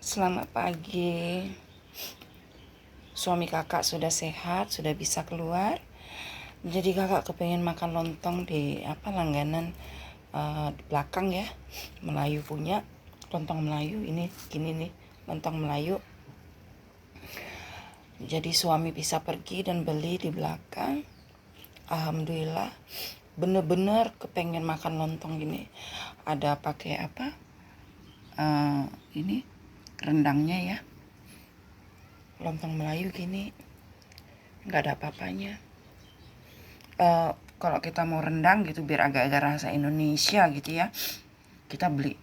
Selamat pagi. Suami kakak sudah sehat, sudah bisa keluar. Jadi kakak kepengen makan lontong di langganan di belakang ya. Melayu punya lontong Melayu ini gini nih, lontong Melayu. Jadi suami bisa pergi dan beli di belakang. Alhamdulillah, bener-bener kepengen makan lontong gini. Ada pakai apa? Ini rendangnya ya. Lontong Melayu gini, nggak ada apa-apanya. Kalau kita mau rendang gitu biar agak-agak rasa Indonesia gitu ya, kita beli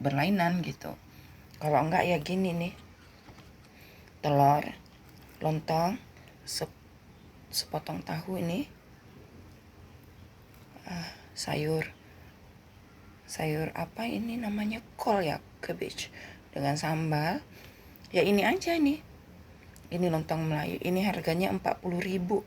berlainan gitu. Kalau enggak ya gini nih, telur, lontong, sepotong tahu ini, sayur apa ini namanya, kol ya, cabbage dengan sambal. Ya ini aja nih. Ini lontong Melayu. Ini harganya 40.000.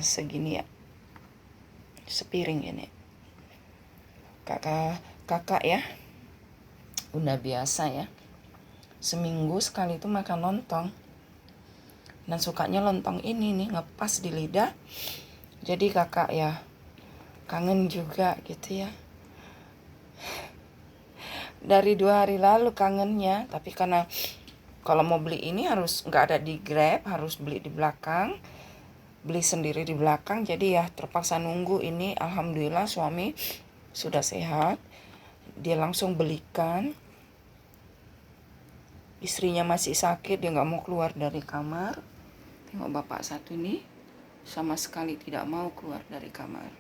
Segini ya. Sepiring ini. Kakak ya. Udah biasa ya. Seminggu sekali itu makan lontong. Dan sukanya lontong ini nih, ngepas di lidah. Jadi kakak ya kangen juga gitu ya. Dari 2 hari lalu kangennya, tapi karena kalau mau beli ini harus nggak ada di Grab, harus beli di belakang, beli sendiri di belakang. Jadi ya terpaksa nunggu ini. Alhamdulillah suami sudah sehat, dia langsung belikan. Istrinya masih sakit, dia nggak mau keluar dari kamar. Tengok bapak satu ini sama sekali tidak mau keluar dari kamar,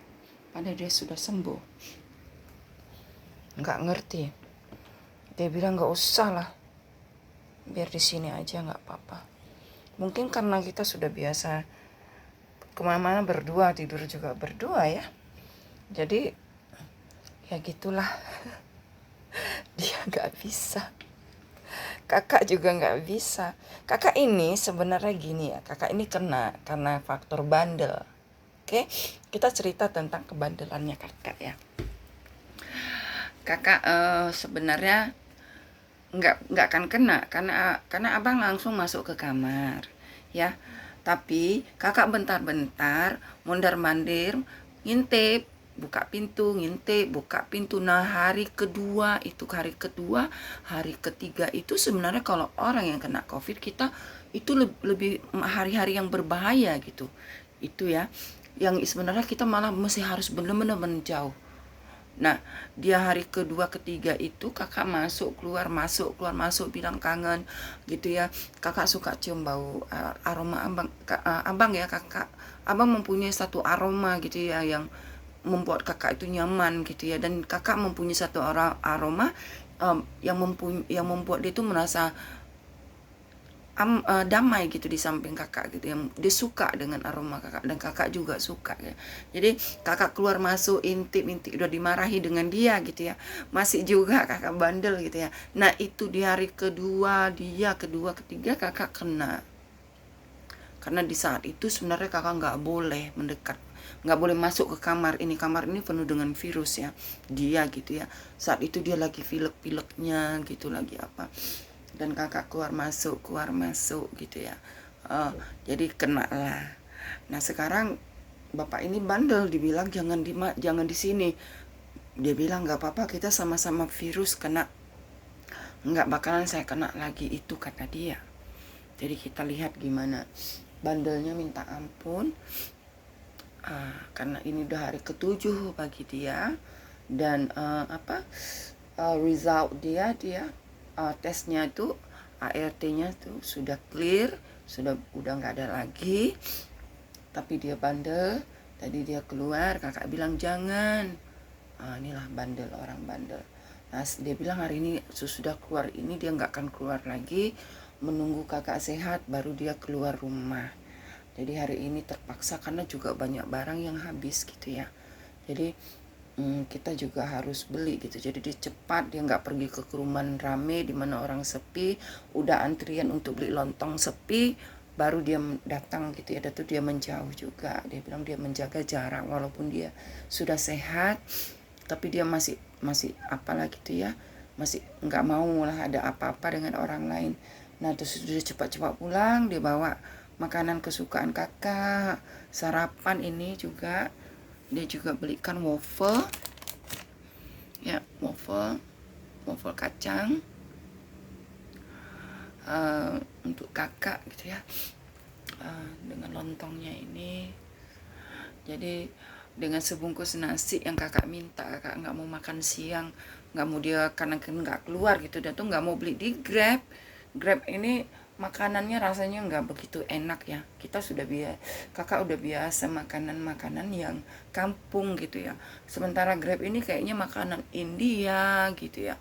padahal dia sudah sembuh. Nggak ngerti, dia bilang nggak usah lah, biar di sini aja nggak apa-apa. Mungkin karena kita sudah biasa kemana-mana berdua, tidur juga berdua ya. Jadi ya gitulah. Dia nggak bisa, kakak juga nggak bisa. Kakak ini sebenarnya gini ya, kakak ini kena karena faktor bandel. Oke, kita cerita tentang kebandelannya kakak ya. Kakak sebenarnya nggak akan kena karena abang langsung masuk ke kamar ya. Tapi kakak bentar-bentar mondar-mandir, ngintip, buka pintu, ngintip, buka pintu. Nah hari kedua, hari ketiga itu sebenarnya kalau orang yang kena COVID, kita itu lebih hari-hari yang berbahaya gitu. Itu ya, yang sebenarnya kita malah masih harus benar-benar menjauh. Nah, dia hari kedua, ketiga itu kakak masuk, keluar, bilang kangen gitu ya. Kakak suka cium bau aroma abang ya kakak. Abang mempunyai satu aroma gitu ya yang membuat kakak itu nyaman gitu ya. Dan kakak mempunyai satu aroma yang membuat dia itu merasa damai gitu di samping kakak gitu, yang dia suka dengan aroma kakak dan kakak juga suka ya. Jadi kakak keluar masuk intip udah dimarahi dengan dia gitu ya, masih juga kakak bandel gitu ya. Nah itu di hari kedua, ketiga kakak kena. Karena di saat itu sebenarnya kakak nggak boleh mendekat, nggak boleh masuk ke kamar ini penuh dengan virus ya, dia gitu ya. Saat itu dia lagi pilek-pileknya gitu, lagi apa, dan kakak keluar masuk gitu ya. Jadi kena lah. Nah sekarang bapak ini bandel, dibilang jangan di sini. Dia bilang nggak apa-apa, kita sama-sama virus kena, nggak bakalan saya kena lagi, itu kata dia. Jadi kita lihat gimana bandelnya minta ampun. Karena ini udah hari ke-7 bagi dia, dan result dia tesnya itu ART-nya tuh sudah clear, udah nggak ada lagi. Tapi dia bandel. Tadi dia keluar, kakak bilang jangan. Inilah bandel, orang bandel. Nah dia bilang hari ini sudah keluar ini, dia nggak akan keluar lagi, menunggu kakak sehat baru dia keluar rumah. Jadi hari ini terpaksa karena juga banyak barang yang habis gitu ya. Jadi kita juga harus beli gitu. Jadi dia cepat, dia nggak pergi ke kerumunan rame di mana orang sepi, udah antrian untuk beli lontong sepi, baru dia datang gitu ya. Dan tuh dia menjauh juga. Dia bilang dia menjaga jarak walaupun dia sudah sehat, tapi dia masih apalah gitu ya, masih nggak mau lah ada apa-apa dengan orang lain. Nah terus sudah cepat-cepat pulang, dia bawa makanan kesukaan kakak, sarapan. Ini juga dia juga belikan waffle ya, waffle kacang untuk kakak gitu ya, dengan lontongnya ini. Jadi dengan sebungkus nasi yang kakak minta, kakak nggak mau makan siang, nggak mau, dia karena nggak keluar gitu, dia tuh nggak mau beli di Grab ini makanannya rasanya nggak begitu enak ya. Kakak udah biasa makanan yang kampung gitu ya, sementara Grab ini kayaknya makanan India gitu ya,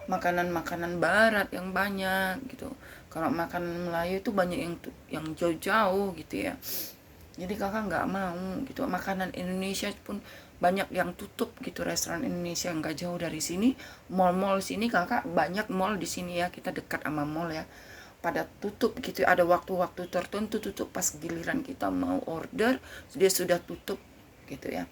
makanan barat yang banyak gitu. Kalau makanan Melayu itu banyak yang jauh-jauh gitu ya. Jadi kakak nggak mau gitu. Makanan Indonesia pun banyak yang tutup gitu, restoran Indonesia nggak jauh dari sini, mall-mall sini, kakak banyak mall di sini ya, kita dekat sama mall ya, pada tutup gitu. Ada waktu-waktu tertentu tutup, pas giliran kita mau order dia sudah tutup gitu ya.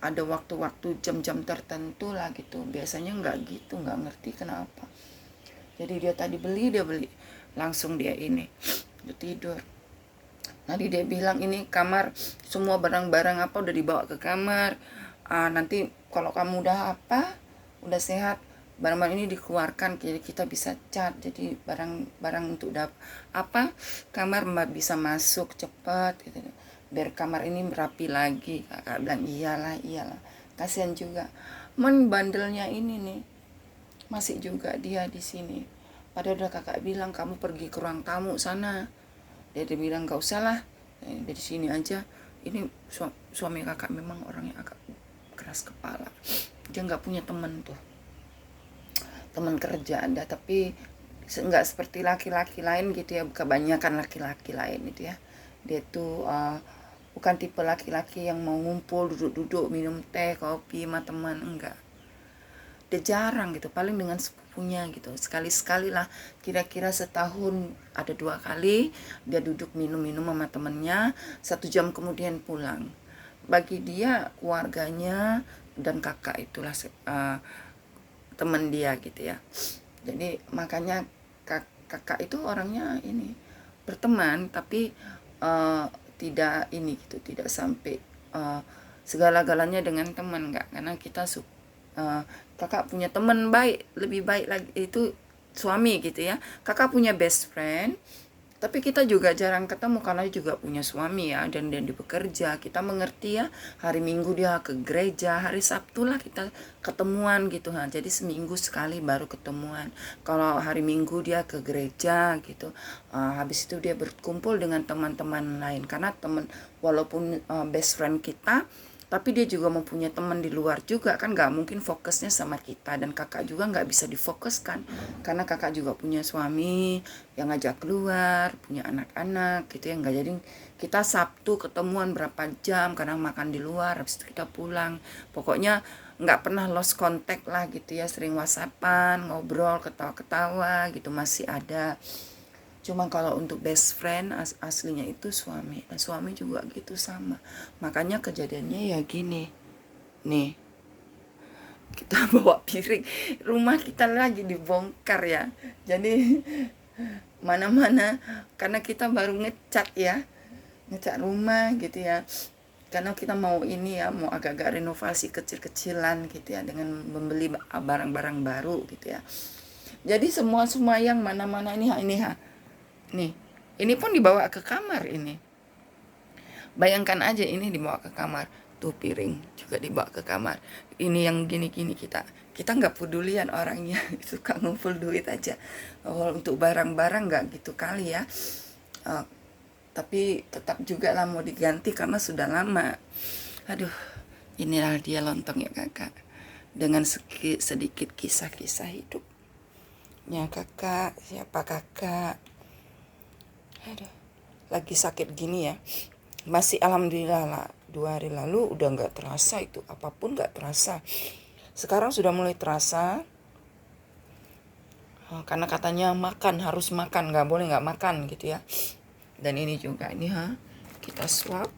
Ada waktu-waktu jam-jam tertentu lah gitu, biasanya nggak gitu, nggak ngerti kenapa. Jadi dia beli langsung dia tidur. Nanti dia bilang ini kamar, semua barang-barang apa udah dibawa ke kamar. Nanti kalau kamu udah udah sehat, barang-barang ini dikeluarkan, jadi kita bisa cat. Jadi barang-barang untuk kamar bisa masuk cepat gitu, biar kamar ini rapi lagi. Kakak bilang iyalah, kasihan juga bandelnya ini nih, masih juga dia di sini. Padahal udah kakak bilang kamu pergi ke ruang tamu sana. Dia bilang gak usah lah, dari sini aja. Ini suami kakak memang orangnya agak keras kepala, dia nggak punya teman kerja ada, tapi nggak seperti laki-laki lain gitu ya, kebanyakan laki-laki lain itu ya. Dia tuh bukan tipe laki-laki yang mau ngumpul duduk-duduk minum teh kopi sama teman, enggak. Dia jarang gitu, paling dengan sepupunya gitu, sekali-sekali lah, kira-kira setahun ada 2 kali dia duduk minum-minum sama temennya, 1 jam kemudian pulang. Bagi dia keluarganya dan kakak itulah teman dia gitu ya. Jadi makanya kakak itu orangnya ini berteman, tapi tidak ini gitu, tidak sampai segala-galanya dengan teman, enggak. Karena kita kakak punya teman lebih baik lagi, itu suami gitu ya. Kakak punya best friend, tapi kita juga jarang ketemu karena juga punya suami ya, dan dia bekerja. Kita mengerti ya, hari Minggu dia ke gereja, hari Sabtu lah kita ketemuan gitu. Jadi seminggu sekali baru ketemuan. Kalau hari Minggu dia ke gereja gitu, habis itu dia berkumpul dengan teman-teman lain. Karena walaupun best friend kita, tapi dia juga mempunyai teman di luar juga kan, nggak mungkin fokusnya sama kita. Dan kakak juga nggak bisa difokuskan karena kakak juga punya suami yang ngajak keluar, punya anak-anak gitu ya. Nggak, jadi kita Sabtu ketemuan berapa jam, kadang makan di luar, habis itu kita pulang. Pokoknya nggak pernah lost contact lah gitu ya, sering whatsappan, ngobrol, ketawa-ketawa gitu masih ada. Cuma kalau untuk best friend aslinya itu suami, dan suami juga gitu sama. Makanya kejadiannya ya gini nih, kita bawa piring, rumah kita lagi dibongkar ya, jadi mana-mana, karena kita baru ngecat rumah gitu ya, karena kita mau ini ya, mau agak-agak renovasi kecil-kecilan gitu ya, dengan membeli barang-barang baru gitu ya. Jadi semua yang mana-mana ini nih, ini pun dibawa ke kamar ini. Bayangkan aja, ini dibawa ke kamar. Tuh piring juga dibawa ke kamar. Ini yang gini-gini kita nggak pedulian orangnya, suka ngumpul duit aja. Untuk barang-barang nggak gitu kali ya. Tapi tetap juga lah mau diganti karena sudah lama. Aduh, inilah dia lontong ya kakak. Dengan sedikit kisah-kisah hidupnya kakak. Siapa kakak? Aduh, lagi sakit gini ya, masih alhamdulillah lah, 2 hari lalu udah nggak terasa, itu apapun nggak terasa. Sekarang sudah mulai terasa, karena katanya harus makan, nggak boleh nggak makan gitu ya. Dan ini juga ini kita swab.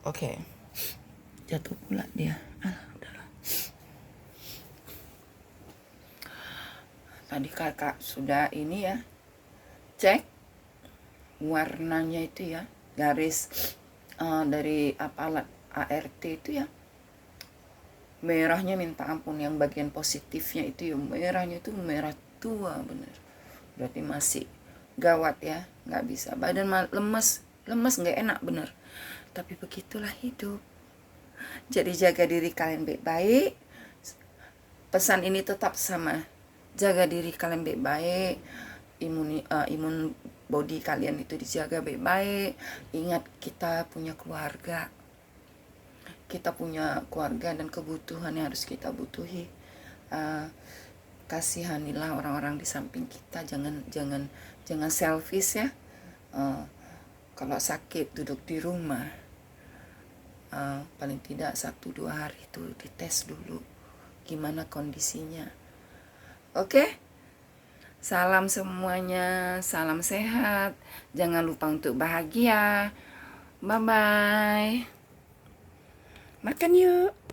Oke. Jatuh pula dia. Udahlah. Tadi kakak sudah ini ya, cek warnanya itu ya, garis dari alat ART itu ya, merahnya minta ampun. Yang bagian positifnya itu ya, merahnya itu merah tua bener. Berarti masih gawat ya, nggak bisa. Badan lemes nggak enak bener. Tapi begitulah hidup. Jadi jaga diri kalian baik-baik. Pesan ini tetap sama, jaga diri kalian baik-baik, imun body kalian itu dijaga baik-baik. Ingat, kita punya keluarga, dan kebutuhan yang harus kita butuhi. Kasihanilah orang-orang di samping kita, jangan selfish ya. Kalau sakit duduk di rumah, paling tidak 1-2 hari itu dites dulu gimana kondisinya. Oke? Salam semuanya, salam sehat. Jangan lupa untuk bahagia. Bye-bye. Makan yuk.